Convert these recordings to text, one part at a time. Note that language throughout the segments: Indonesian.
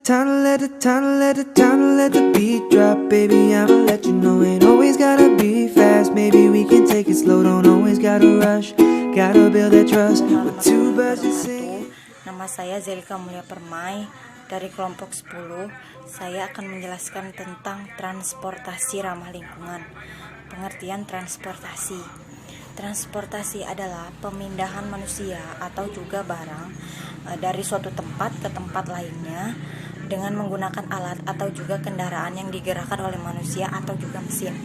Time to let the beat drop, baby. I'ma let you know ain't always gotta be fast. Maybe we can take it slow, don't always gotta rush. Gotta build that trust with two birds to sing. Nama saya Zelika Mulia Permai dari kelompok 10. Saya akan menjelaskan tentang transportasi ramah lingkungan. Pengertian transportasi. Transportasi adalah pemindahan manusia atau juga barang dari suatu tempat ke tempat lainnya dengan menggunakan alat atau juga kendaraan yang digerakkan oleh manusia atau juga mesin.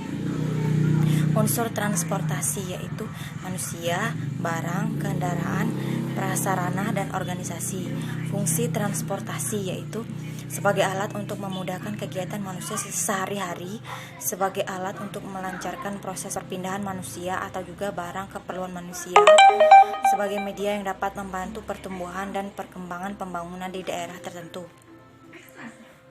Unsur transportasi yaitu manusia, barang, kendaraan, prasarana, dan organisasi. Fungsi transportasi yaitu sebagai alat untuk memudahkan kegiatan manusia sehari-hari, sebagai alat untuk melancarkan proses perpindahan manusia atau juga barang keperluan manusia, sebagai media yang dapat membantu pertumbuhan dan perkembangan pembangunan di daerah tertentu.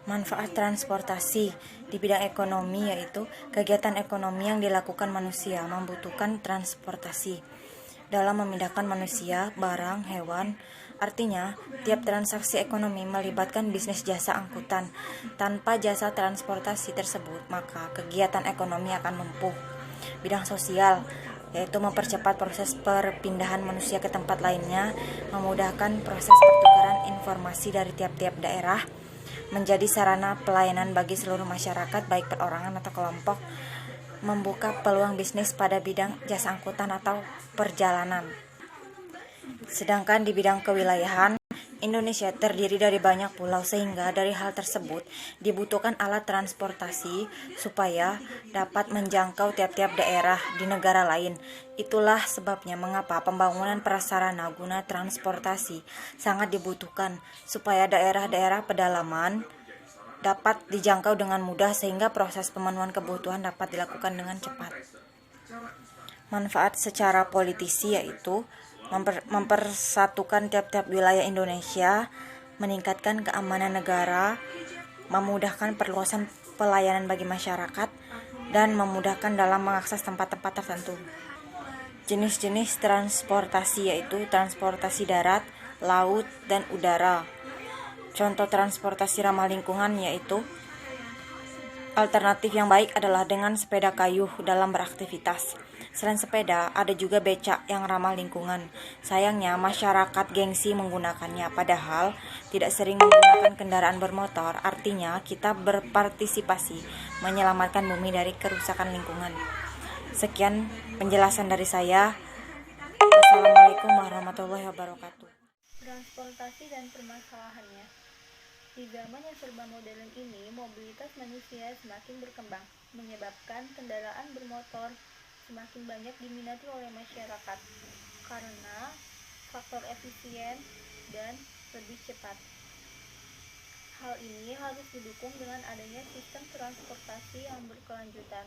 Manfaat transportasi di bidang ekonomi yaitu kegiatan ekonomi yang dilakukan manusia membutuhkan transportasi dalam memindahkan manusia, barang, hewan. Artinya, tiap transaksi ekonomi melibatkan bisnis jasa angkutan. Tanpa jasa transportasi tersebut, maka kegiatan ekonomi akan lumpuh. Bidang sosial yaitu mempercepat proses perpindahan manusia ke tempat lainnya, memudahkan proses pertukaran informasi dari tiap-tiap daerah, menjadi sarana pelayanan bagi seluruh masyarakat baik perorangan atau kelompok, membuka peluang bisnis pada bidang jasa angkutan atau perjalanan. Sedangkan di bidang kewilayahan, Indonesia terdiri dari banyak pulau sehingga dari hal tersebut dibutuhkan alat transportasi supaya dapat menjangkau tiap-tiap daerah di negara lain. Itulah sebabnya mengapa pembangunan prasarana guna transportasi sangat dibutuhkan supaya daerah-daerah pedalaman dapat dijangkau dengan mudah sehingga proses pemenuhan kebutuhan dapat dilakukan dengan cepat. Manfaat secara politisi yaitu mempersatukan tiap-tiap wilayah Indonesia, meningkatkan keamanan negara, memudahkan perluasan pelayanan bagi masyarakat, dan memudahkan dalam mengakses tempat-tempat tertentu. Jenis-jenis transportasi yaitu transportasi darat, laut, dan udara. Contoh transportasi ramah lingkungan yaitu alternatif yang baik adalah dengan sepeda kayu dalam beraktivitas. Selain sepeda, ada juga becak yang ramah lingkungan. Sayangnya, masyarakat gengsi menggunakannya, padahal tidak sering menggunakan kendaraan bermotor. Artinya, kita berpartisipasi menyelamatkan bumi dari kerusakan lingkungan. Sekian penjelasan dari saya. Wassalamualaikum warahmatullahi wabarakatuh. Transportasi dan permasalahannya. Di zaman yang serba modern ini, mobilitas manusia semakin berkembang, menyebabkan kendaraan bermotor semakin banyak diminati oleh masyarakat karena faktor efisien dan lebih cepat. Hal ini harus didukung dengan adanya sistem transportasi yang berkelanjutan.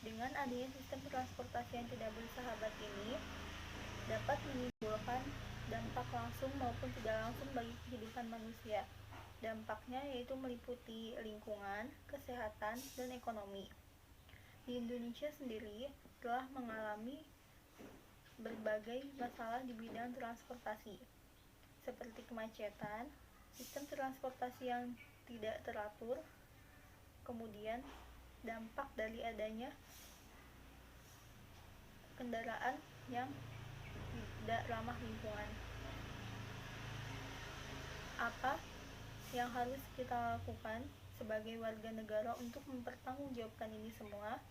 Dengan adanya sistem transportasi yang tidak bersahabat ini dapat menimbulkan dampak langsung maupun tidak langsung bagi kehidupan manusia. Dampaknya yaitu meliputi lingkungan, kesehatan, dan ekonomi. Di Indonesia sendiri telah mengalami berbagai masalah di bidang transportasi, seperti kemacetan, sistem transportasi yang tidak teratur, kemudian dampak dari adanya kendaraan yang tidak ramah lingkungan. Apa yang harus kita lakukan sebagai warga negara untuk mempertanggungjawabkan ini semua?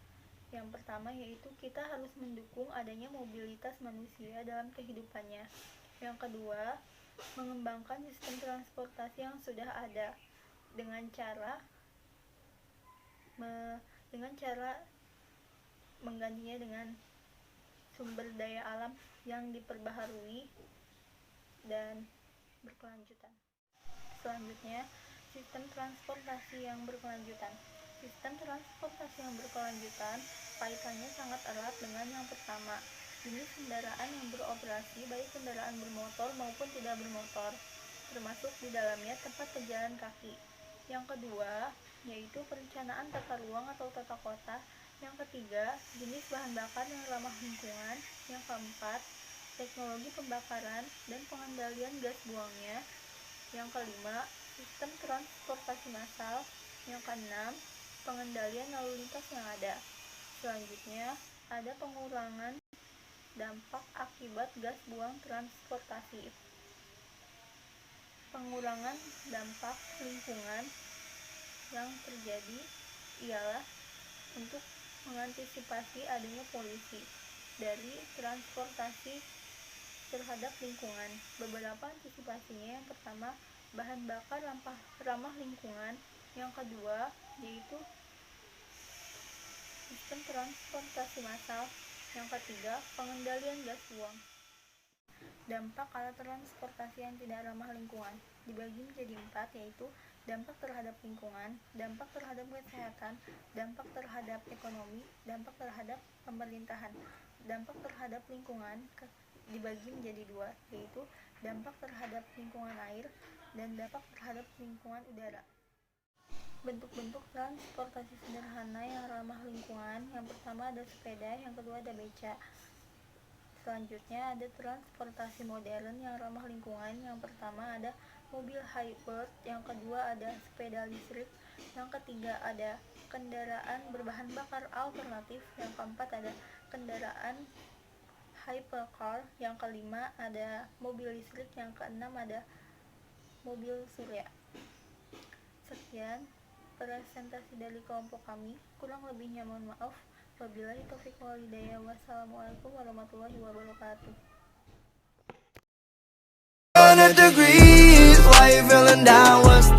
Yang pertama yaitu kita harus mendukung adanya mobilitas manusia dalam kehidupannya. Yang kedua, mengembangkan sistem transportasi yang sudah ada dengan cara menggantinya dengan sumber daya alam yang diperbaharui dan berkelanjutan. Selanjutnya, sistem transportasi yang berkelanjutan. Sistem transportasi yang berkelanjutan kaitannya sangat erat dengan yang pertama, jenis kendaraan yang beroperasi baik kendaraan bermotor maupun tidak bermotor, termasuk di dalamnya tempat pejalan kaki. Yang kedua, yaitu perencanaan tata ruang atau tata kota. Yang ketiga, jenis bahan bakar yang ramah lingkungan. Yang keempat, teknologi pembakaran dan pengendalian gas buangnya. Yang kelima, sistem transportasi massal. Yang keenam, pengendalian lalu lintas yang ada. Selanjutnya, ada pengurangan dampak akibat gas buang transportasi. Pengurangan dampak lingkungan yang terjadi ialah untuk mengantisipasi adanya polusi dari transportasi terhadap lingkungan. Beberapa antisipasinya, yang pertama, bahan bakar ramah lingkungan. Yang kedua, yaitu sistem transportasi massal. Yang ketiga, pengendalian gas buang. Dampak alat transportasi yang tidak ramah lingkungan dibagi menjadi 4, yaitu dampak terhadap lingkungan, dampak terhadap kesehatan, dampak terhadap ekonomi, dampak terhadap pemerintahan. Dampak terhadap lingkungan dibagi menjadi 2, yaitu dampak terhadap lingkungan air dan dampak terhadap lingkungan udara. Bentuk-bentuk transportasi sederhana yang ramah lingkungan. Yang pertama ada sepeda, yang kedua ada beca. Selanjutnya ada transportasi modern yang ramah lingkungan. Yang pertama ada mobil hybrid, yang kedua ada sepeda listrik, yang ketiga ada kendaraan berbahan bakar alternatif, yang keempat ada kendaraan hypercar, yang kelima ada mobil listrik, yang keenam ada mobil surya. Sekian presentasi dari kelompok kami, kurang lebihnya mohon maaf. Wabillahi taufiq wal hidayah. Wassalamualaikum warahmatullahi wabarakatuh. 100 degrees, why you feeling down? What's